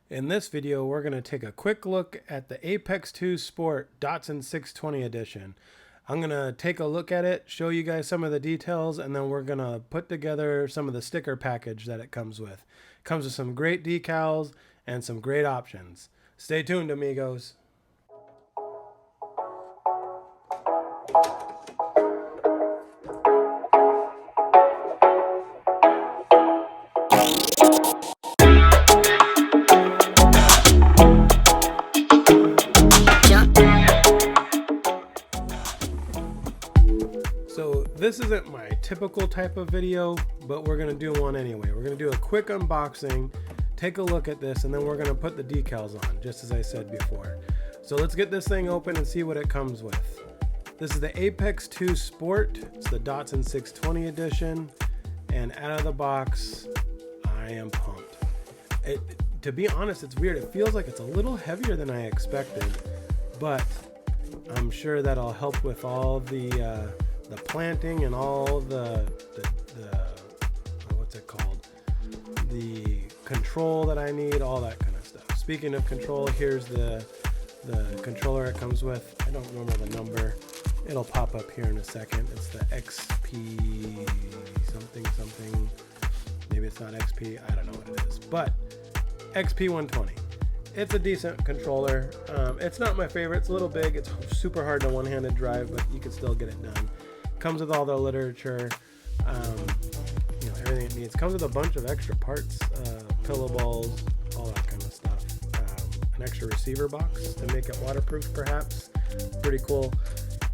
In this video, we're going to take a quick look at the Apex2 Sport Datsun 620 edition. I'm going to take a look at it, show you guys some of the details, and then we're going to put together some of the sticker package that it comes with. It comes with some great decals and some great options. Stay tuned, amigos. So this isn't my typical type of video, but we're going to do one anyway. We're going to do a quick unboxing, take a look at this, and then we're going to put the decals on, just as I said before. So let's get this thing open and see what it comes with. This is the Apex2 Sport. It's the Datsun 620 edition. And out of the box, I am pumped. To be honest, it's weird. It feels like it's a little heavier than I expected, but I'm sure that'll help with all the planting and all the what's it called? The control that I need, all that kind of stuff. Speaking of control, here's the controller it comes with. I don't remember the number. It'll pop up here in a second. It's the XP something. Maybe it's not XP. I don't know what it is, but XP120. It's a decent controller. It's not my favorite. It's a little big. It's super hard to one-handed drive, but you can still get it done. Comes with all the literature, everything it needs. Comes with a bunch of extra parts, pillow balls, all that kind of stuff. An extra receiver box to make it waterproof, perhaps. Pretty cool.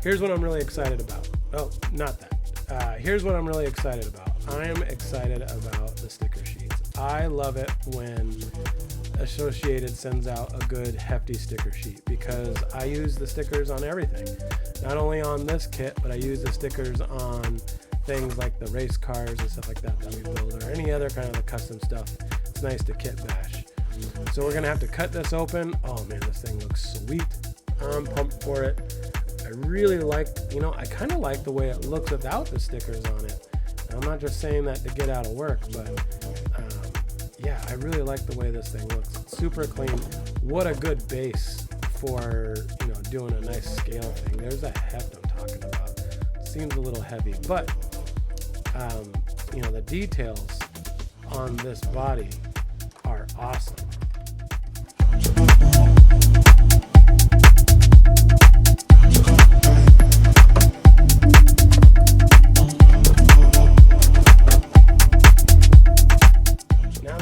Here's what I'm really excited about. Oh, not that. Here's what I'm really excited about. I am excited about the sticker sheets. I love it when Associated sends out a good hefty sticker sheet, because I use the stickers on everything. Not only on this kit, but I use the stickers on things like the race cars and stuff like that we build, or any other kind of the custom stuff. It's nice to kit bash. So we're gonna have to cut this open. Oh man, this thing looks sweet. I'm pumped for it. I really like, I kind of like the way it looks without the stickers on it. I'm not just saying that to get out of work, but yeah, I really like the way this thing looks. It's super clean. What a good base for, doing a nice scale thing. There's that heft I'm talking about. It seems a little heavy, but the details on this body are awesome.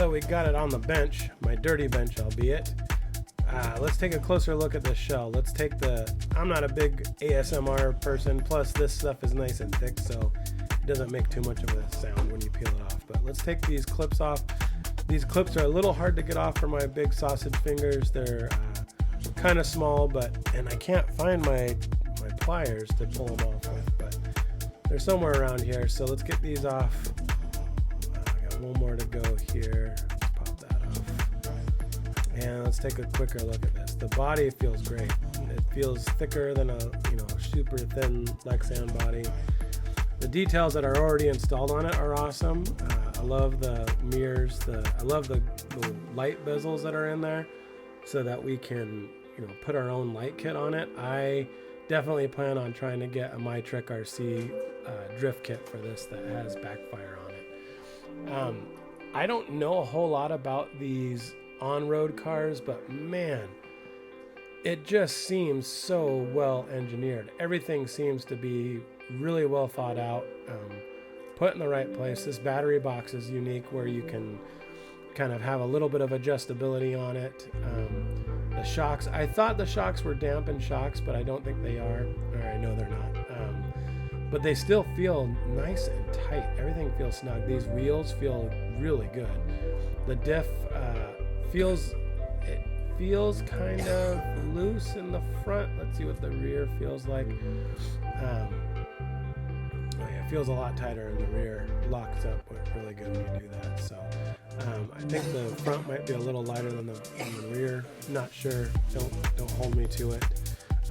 We got it on the bench, my dirty bench albeit. Let's take a closer look at the shell. I'm not a big ASMR person, plus this stuff is nice and thick, so it doesn't make too much of a sound when you peel it off. But let's take these clips off. These clips are a little hard to get off for my big sausage fingers. They're kind of small, and I can't find my pliers to pull them off with, but they're somewhere around here. So let's get these off. One more to go here. Let's pop that off. And let's take a quicker look at this. The body feels great. It feels thicker than a super thin Lexan body. The details that are already installed on it are awesome. I love the mirrors. I love the light bezels that are in there, so that we can put our own light kit on it. I definitely plan on trying to get a My Trick RC drift kit for this that has backfire on it. I don't know a whole lot about these on-road cars, but man, it just seems so well engineered. Everything seems to be really well thought out, put in the right place. This battery box is unique, where you can kind of have a little bit of adjustability on it. The shocks, I thought the shocks were dampened shocks, but I don't think they are, or I know they're not. But they still feel nice and tight. Everything feels snug. These wheels feel really good. The diff feels kind of loose in the front. Let's see what the rear feels like. It feels a lot tighter in the rear. Locks up really good when you do that. So I think the front might be a little lighter than the rear. Not sure. Don't hold me to it.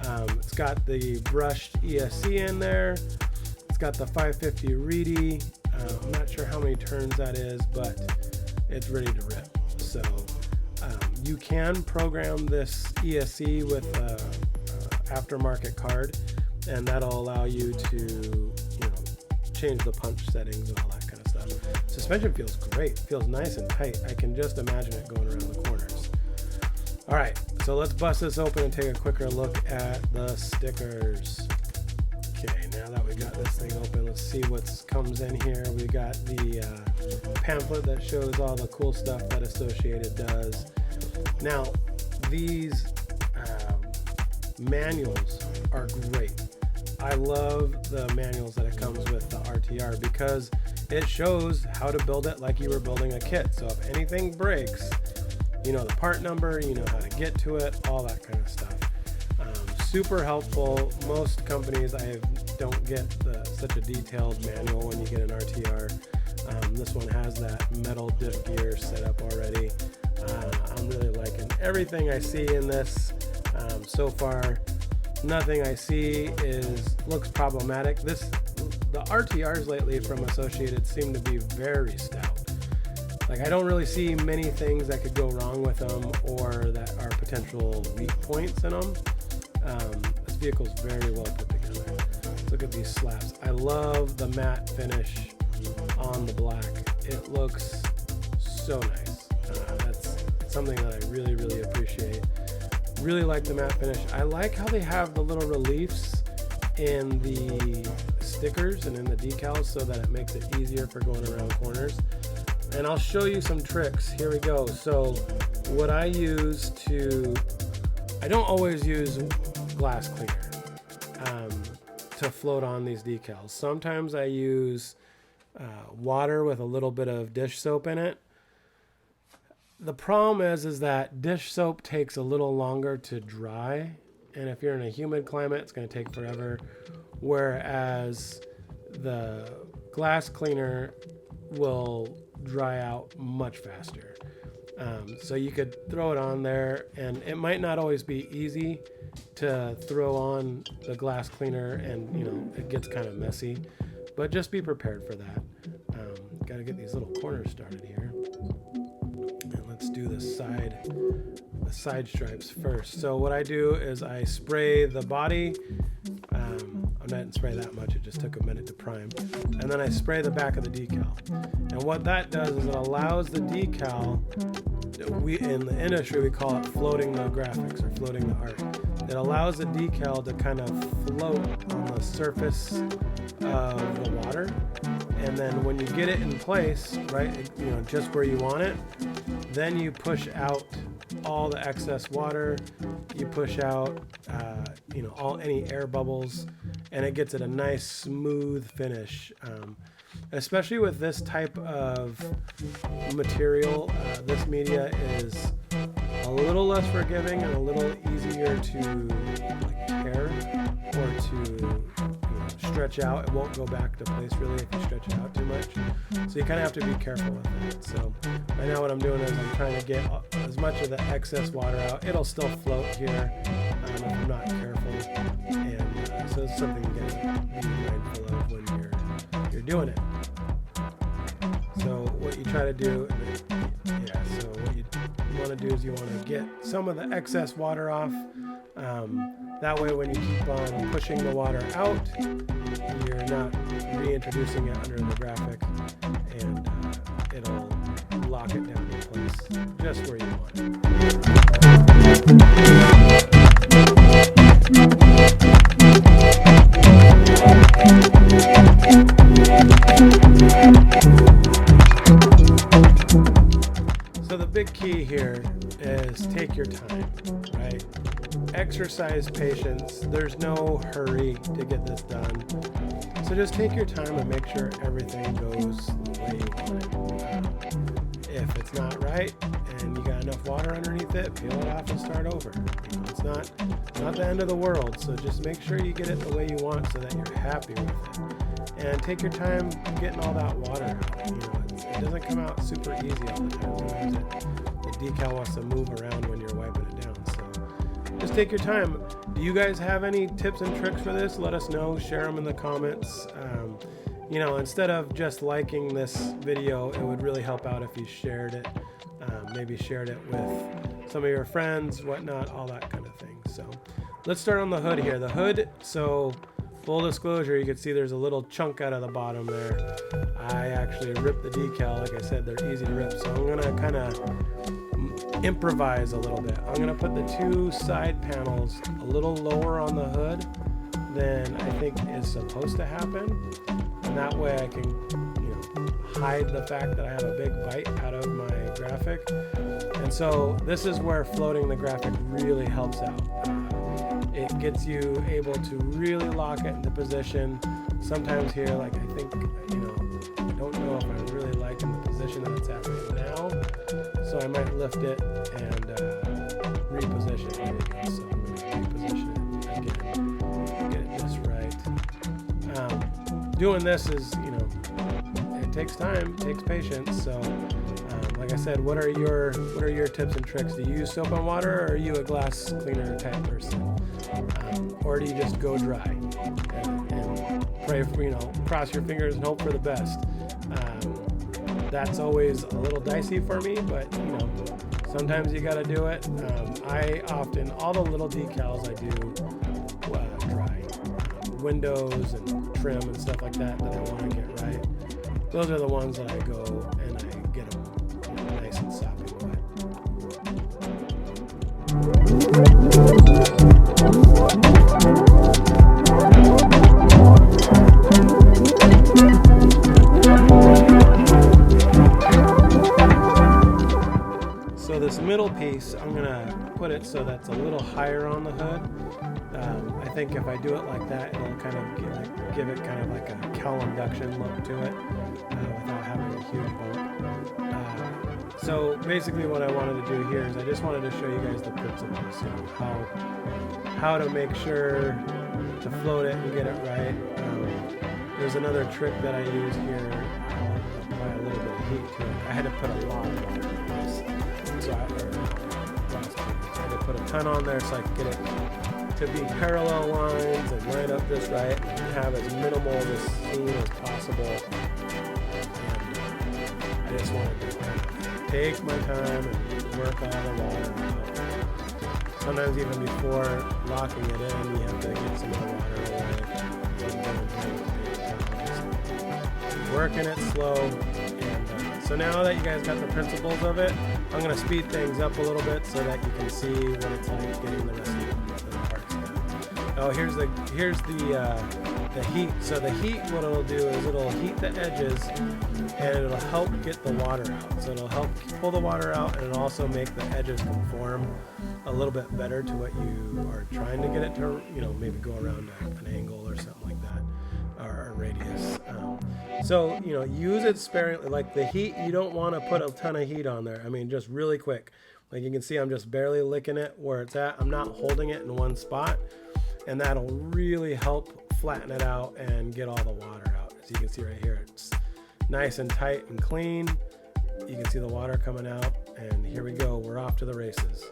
It's got the brushed ESC in there. It's got the 550 Reedy. I'm not sure how many turns that is, but it's ready to rip. So You can program this ESC with a aftermarket card, and that'll allow you to, change the punch settings and all that kind of stuff. Suspension feels great, feels nice and tight. I can just imagine it going around the corners. All right, so let's bust this open and take a quicker look at the stickers. Okay, now that we got this thing open, let's see what comes in here. We got the pamphlet that shows all the cool stuff that Associated does. Now, these manuals are great. I love the manuals that it comes with the RTR because it shows how to build it like you were building a kit. So if anything breaks, you know the part number, you know how to get to it, all that kind of stuff. Super helpful. Most companies, I don't get such a detailed manual when you get an RTR. This one has that metal diff gear set up already. I'm really liking everything I see in this so far. Nothing I see looks problematic. The RTRs lately from Associated seem to be very stout. Like, I don't really see many things that could go wrong with them or that are potential weak points in them. This vehicle's very well put together. Let's look at these slabs. I love the matte finish on the black. It looks so nice. That's something that I really, really appreciate. Really like the matte finish. I like how they have the little reliefs in the stickers and in the decals so that it makes it easier for going around corners. And I'll show you some tricks. Here we go. So what I use I don't always use glass cleaner to float on these decals. Sometimes I use water with a little bit of dish soap in it. The problem is that dish soap takes a little longer to dry, and if you're in a humid climate, it's going to take forever, whereas the glass cleaner will dry out much faster. So you could throw it on there, and it might not always be easy to throw on the glass cleaner, and it gets kind of messy, but just be prepared for that. Got to get these little corners started here. Let's do the side stripes first. So what I do is I spray the body. I didn't spray that much, it just took a minute to prime. And then I spray the back of the decal. And what that does is it allows the decal, in the industry we call it floating the graphics or floating the art. It allows the decal to kind of float on the surface of the water. And then when you get it in place, right, just where you want it, then you push out all the excess water, you push out any air bubbles, and it gets it a nice smooth finish. Especially with this type of material, this media is a little less forgiving and a little easier to tear or to stretch out. It won't go back to place really if you stretch it out too much. So you kind of have to be careful with it. So right now what I'm doing is I'm trying to get as much of the excess water out. It'll still float here if I'm not careful. And so it's something you gotta be mindful of when you're doing it. So what you try to do, so what you want to do is you want to get some of the excess water off. That way when you keep on pushing the water out, you're not reintroducing it under the graphic, and it'll lock it down in place just where you want it. So the big key here is take your time, right? Exercise patience. There's no hurry to get this done. So just take your time and make sure everything goes the way you want it. If it's not right and you got enough water underneath it, peel it off and start over. It's not the end of the world. So just make sure you get it the way you want so that you're happy with it. And take your time getting all that water out. It doesn't come out super easy all the time. Sometimes the decal wants to move around when you're wiping it down. So just take your time. Do you guys have any tips and tricks for this? Let us know. Share them in the comments. Instead of just liking this video, it would really help out if you shared it. Maybe shared it with some of your friends, whatnot, all that kind of thing. So let's start on the hood here. The hood, so full disclosure, you can see there's a little chunk out of the bottom there. I actually ripped the decal. Like I said, they're easy to rip. So I'm gonna kind of improvise a little bit. I'm gonna put the two side panels a little lower on the hood than I think is supposed to happen. And that way I can, hide the fact that I have a big bite out of my graphic. And so this is where floating the graphic really helps out. It gets you able to really lock it into position. Sometimes here, like I think, I don't know if I'm really liking the position that it's at right now. So I might lift it and reposition it. So I'm going to reposition it again, get it just right. Doing this is, it takes time, it takes patience. So like I said, what are your tips and tricks? Do you use soap and water, or are you a glass cleaner type person? Or do you just go dry and pray for, cross your fingers and hope for the best? That's always a little dicey for me, but sometimes you got to do it. I often, all the little decals I do dry. Windows and trim and stuff like that I want to get right. Those are the ones that I go and I get them nice and sopping wet. So this middle piece, I'm gonna put it so that's a little higher on the hood. I think if I do it like that, it'll kind of give it kind of like a cowl induction look to it without having a huge bump. So basically what I wanted to do here is I just wanted to show you guys the principles, how to make sure to float it and get it right. There's another trick that I use here. I'll apply a little bit of heat to it. I had to put a lot of water in this. So I had to put a ton on there so I could get it to be parallel lines and line up just right and have as minimal of a seam as possible. And I just wanted to kind of take my time and work all the water out. Sometimes even before locking it in, you have to get some of the water away. Working it slow. And so now that you guys got the principles of it, I'm going to speed things up a little bit so that you can see what it's like getting the rest of the parts done. Oh, here's the heat. So the heat, what it'll do is it'll heat the edges and it'll help get the water out. So it'll help pull the water out, and it'll also make the edges conform a little bit better to what you are trying to get it to, maybe go around an angle or something like that, or a radius. So, use it sparingly. Like the heat, you don't want to put a ton of heat on there. I mean, just really quick. Like you can see, I'm just barely licking it where it's at. I'm not holding it in one spot, and that'll really help flatten it out and get all the water out. As you can see right here, it's nice and tight and clean. You can see the water coming out, and here we go. We're off to the races.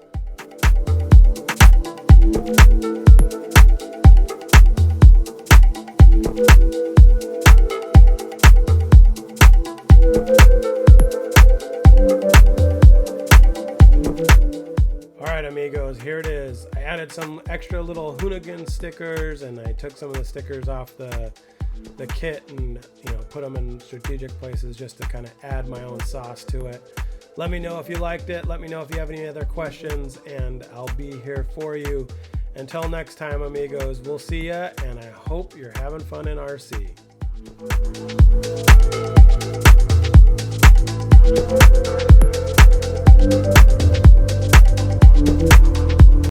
Alright amigos, here it is. I added some extra little Hoonigan stickers, and I took some of the stickers off the kit and put them in strategic places just to kind of add my own sauce to it. Let me know if you liked it. Let me know if you have any other questions, and I'll be here for you. Until next time amigos, we'll see ya, and I hope you're having fun in RC.